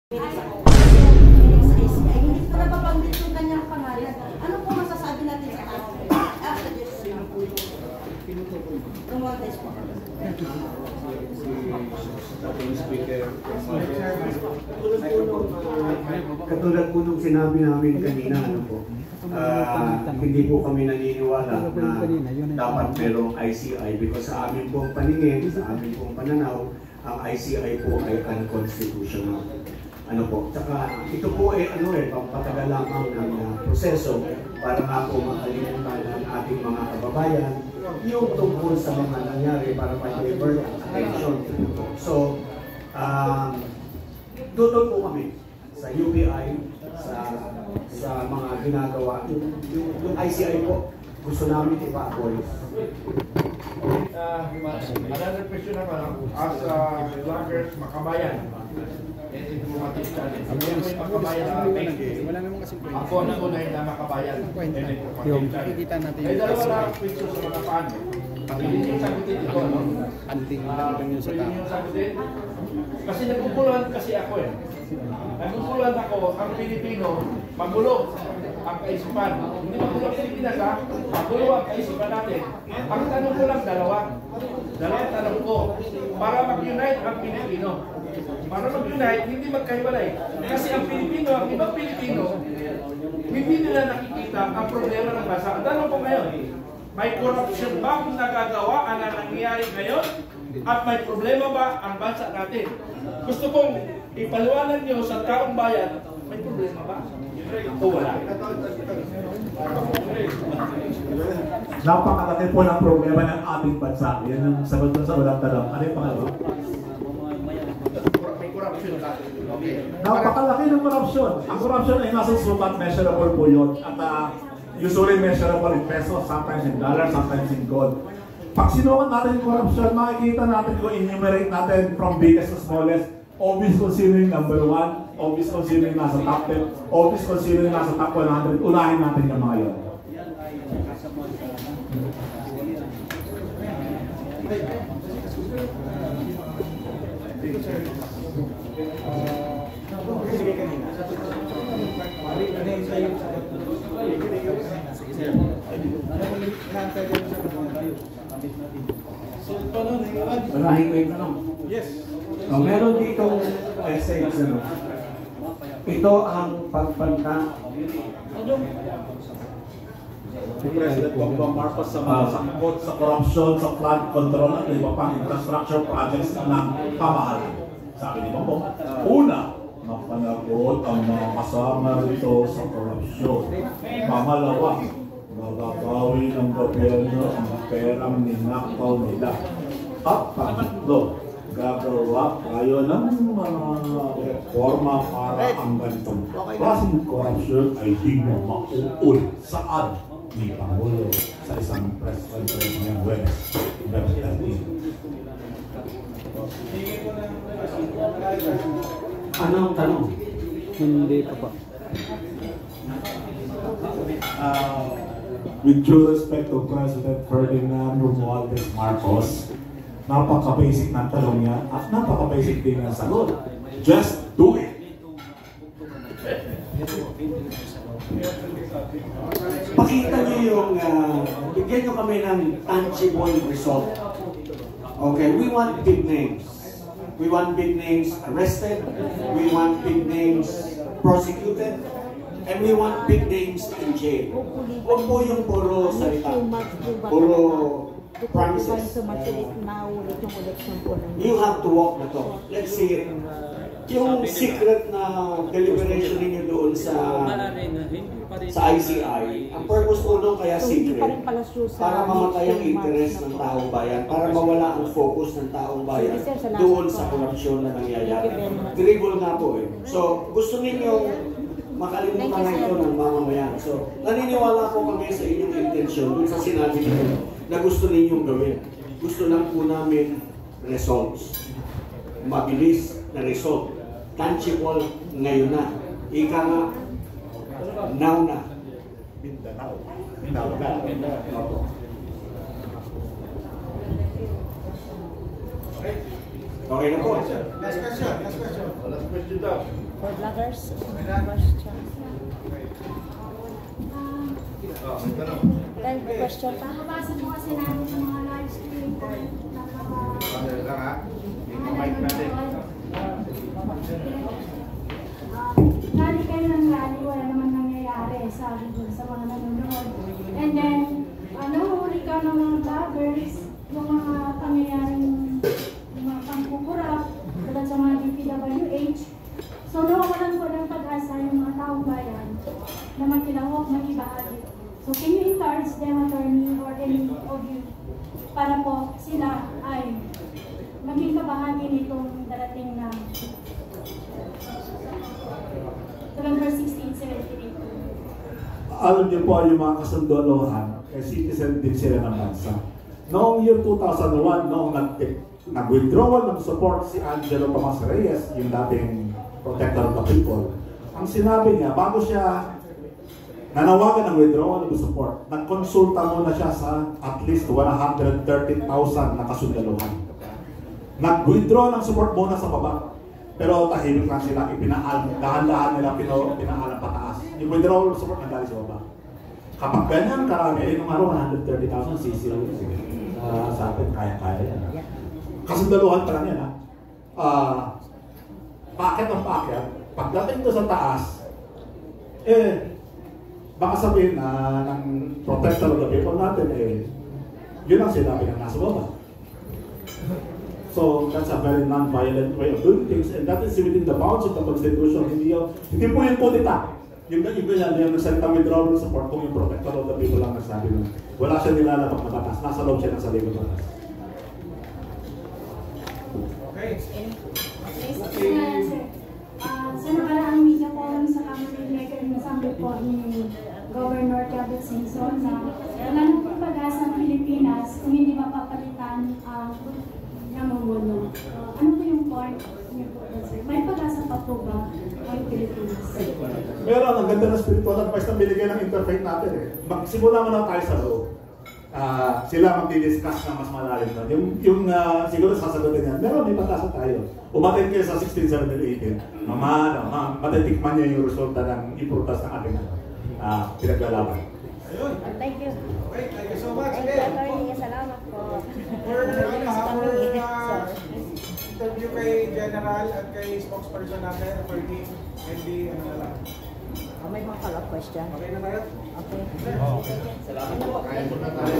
Hindi ko na babanggit yung kanyang pangalan. Ano po masasabi natin sa tao? Romualdez po. Katulad po nung sinabi namin kanina, hindi po kami naniniwala na dapat merong ICI because sa amin pong paningin, sa amin pong pananaw, ang ICI po ay unconstitutional. Tsaka ito po ay pampatagal lamang ng proseso para nga po makalimutan ng ating mga kababayan yung tungkol sa mga nangyari para ma-divert ang attention. So, tutol po kami sa UBI, sa mga ginagawa. Yung ICI po, gusto namin ipa-abolish. Another question naman, as vloggers, makabayan, ako na unahin na makabayan. Nakikita natin May dalawa lang question sa mga fan. Hindi yung sagutin ito, no? anting yung sa tao. Kasi naguguluhan kasi ako eh. Naguguluhan ako, ang Pilipino, magulo ang kaisipan. Hindi magulo ang Pilipinas ha, magulo ang kaisipan natin. Ang tanong ko lang dalawang tanong ko, para mag-unite ang Pilipino. Para mag-unite, hindi magkahiwalay. Kasi ang Pilipino, ang ibang Pilipino, hindi nila nakikita ang problema ng bansa. Ang tanong ko ngayon, may corruption ba kung nagagawa ang nangyayari ngayon? At may problema ba ang bansa natin? Gusto kong ipaliwanag niyo sa taong bayan, may problema ba? O wala? Napakalaki po ng problema ng ating bansa. Yan ang sagot sa walang tanong. Ano yung pangalawa? May corruption natin. Okay. Napakalaki ng corruption. Ang corruption ay nasa sukat, measurable po yun. At usually measurable in pesos, sometimes in dollars, sometimes in gold. Pag sinukat natin yung corruption, makikita natin kung enumerate natin from biggest to smallest. Obvious kung sino yung number 1, obvious kung sino yung nasa top 10, obvious kung sino yung nasa top 100. Unahin natin yung mga yun. Maraming ko yung tanong. Yes. Meron ditong essay, ito ang pagpanta Si President Bongbong Marcos sa mga sangkot sa korupsyon, sa flood control at iba pang infrastructure projects ng pamahalaan. Sabi ni Bongbong, una, mapanagot ang mga kasama rito sa korupsyon. Pangalawa, magagawi ng gobyerno ang perang ninakaw nila. At pangatlo, gagawa tayo ng mga reforma para ang ganitong klaseng korupsyon ay di na mauul. Saan? Ni Pangulo sa isang press conference ngayong Webes. Anong tanong? Hindi pa pa. With due respect to President Ferdinand Romualdez Marcos, napaka-basic ng tanong niya at napaka-basic din ng sagot. Just do it! Pakita niyo yung, bigyan niyo kami ng tangible result. Okay, we want big names. We want big names arrested, we want big names prosecuted, and we want big names in jail. Huwag po yung puro salita, puro promises. You have to walk the talk. Let's see it. Yung secret na deliberation ninyo doon sa ICI, ang purpose po doon kaya secret, para mamatay ang interest ng taong bayan, para mawala ang focus ng taong bayan doon sa korupsyon na nangyayari. Dribble nga po eh. So, gusto ninyong makalimutan na ito ng mamamayan. So, naniniwala po kami sa inyong intensyon doon sa sinabi niyo na gusto ninyong gawin. Gusto lang po namin results. Mabilis na result. Tangible ngayon na. Ika nga, now na. Mindanao. Okay na po. Last question daw. For vloggers, question. Then, question pa? Nabasa po kasi namin sa mga live stream ko. Rally kayo ng rally, wala naman nangyayari, sabi ko sa mga nanonood. And then, nahuhuli ka ng mga vloggers, yung mga pangyayaring mga pangkukurap, tulad sa mga DPWH. So, nawawalan ko ng pag-asa yung mga taong bayan na magkilahok, magibahagi. So, can you encourage them, attorney, or any of you, para po sila ay maging kabahagi nitong darating na November 16, 17. Alam niyo po yung mga kasundolohan, citizen din sila ng bansa. Noong year 2001, noong nag-withdrawal ng support si Angelo Tomas Reyes, yung dating protector of the people, ang sinabi niya, bago siya nanawagan ng withdrawal ng support, nagkonsulta muna siya sa at least 130,000 na kasundalohan. Nag-withdraw ng support muna sa baba. Pero tahimik lang sila, dahan-dahan nila pinaalam pataas. Yung withdrawal ng support nagaling sa baba. Kapag ganyan karami, nung araw 130,000 CCO, sa atin, kaya-kaya yan. Kasundaluhan pa lang yan, ha? Paket ng paket, pagdating doon sa taas, baka sabihin na ng protector of the people natin, yun ang sinabi ng nasa baba. So that's a very non-violent way of doing things, and that is within the bounds of the Constitution. Hindi po yung kudita. Yung nagsalita withdrawal support kung yung protector of the people lang nagsabi nun. Wala siya nilalabag na batas. Nasa loob siya ng sarili ng batas. Sa nakaraang media forum sa Kamara Record, nasabi po ni Governor Kelvin Singson na wala nang pag-asa ng Pilipinas kung hindi mapapalitan ang namumuno. Ano po yung point niyo po, sir? May pag-asa pa po ba ang Pilipinas? Meron, ang ganda ng spiritual advice na binigay ng interfaith natin Magsimula mo na tayo sa loob. Sila magdi-discuss na mas malalim na. Yung siguro sasagutin yan, meron, may pag-asa tayo. Umatin kayo sa 16, 17, 18. Matitikman niya yung resulta ng ipurutas ng ating pinaglalaban. Thank you. Okay, thank you so much. Attorney, salamat po. For interview kay General at kay spokesperson natin, Attorney Andy, ano na lang. May mga follow-up question. Okay na tayo? Okay. Salamat po. Kain po na tayo.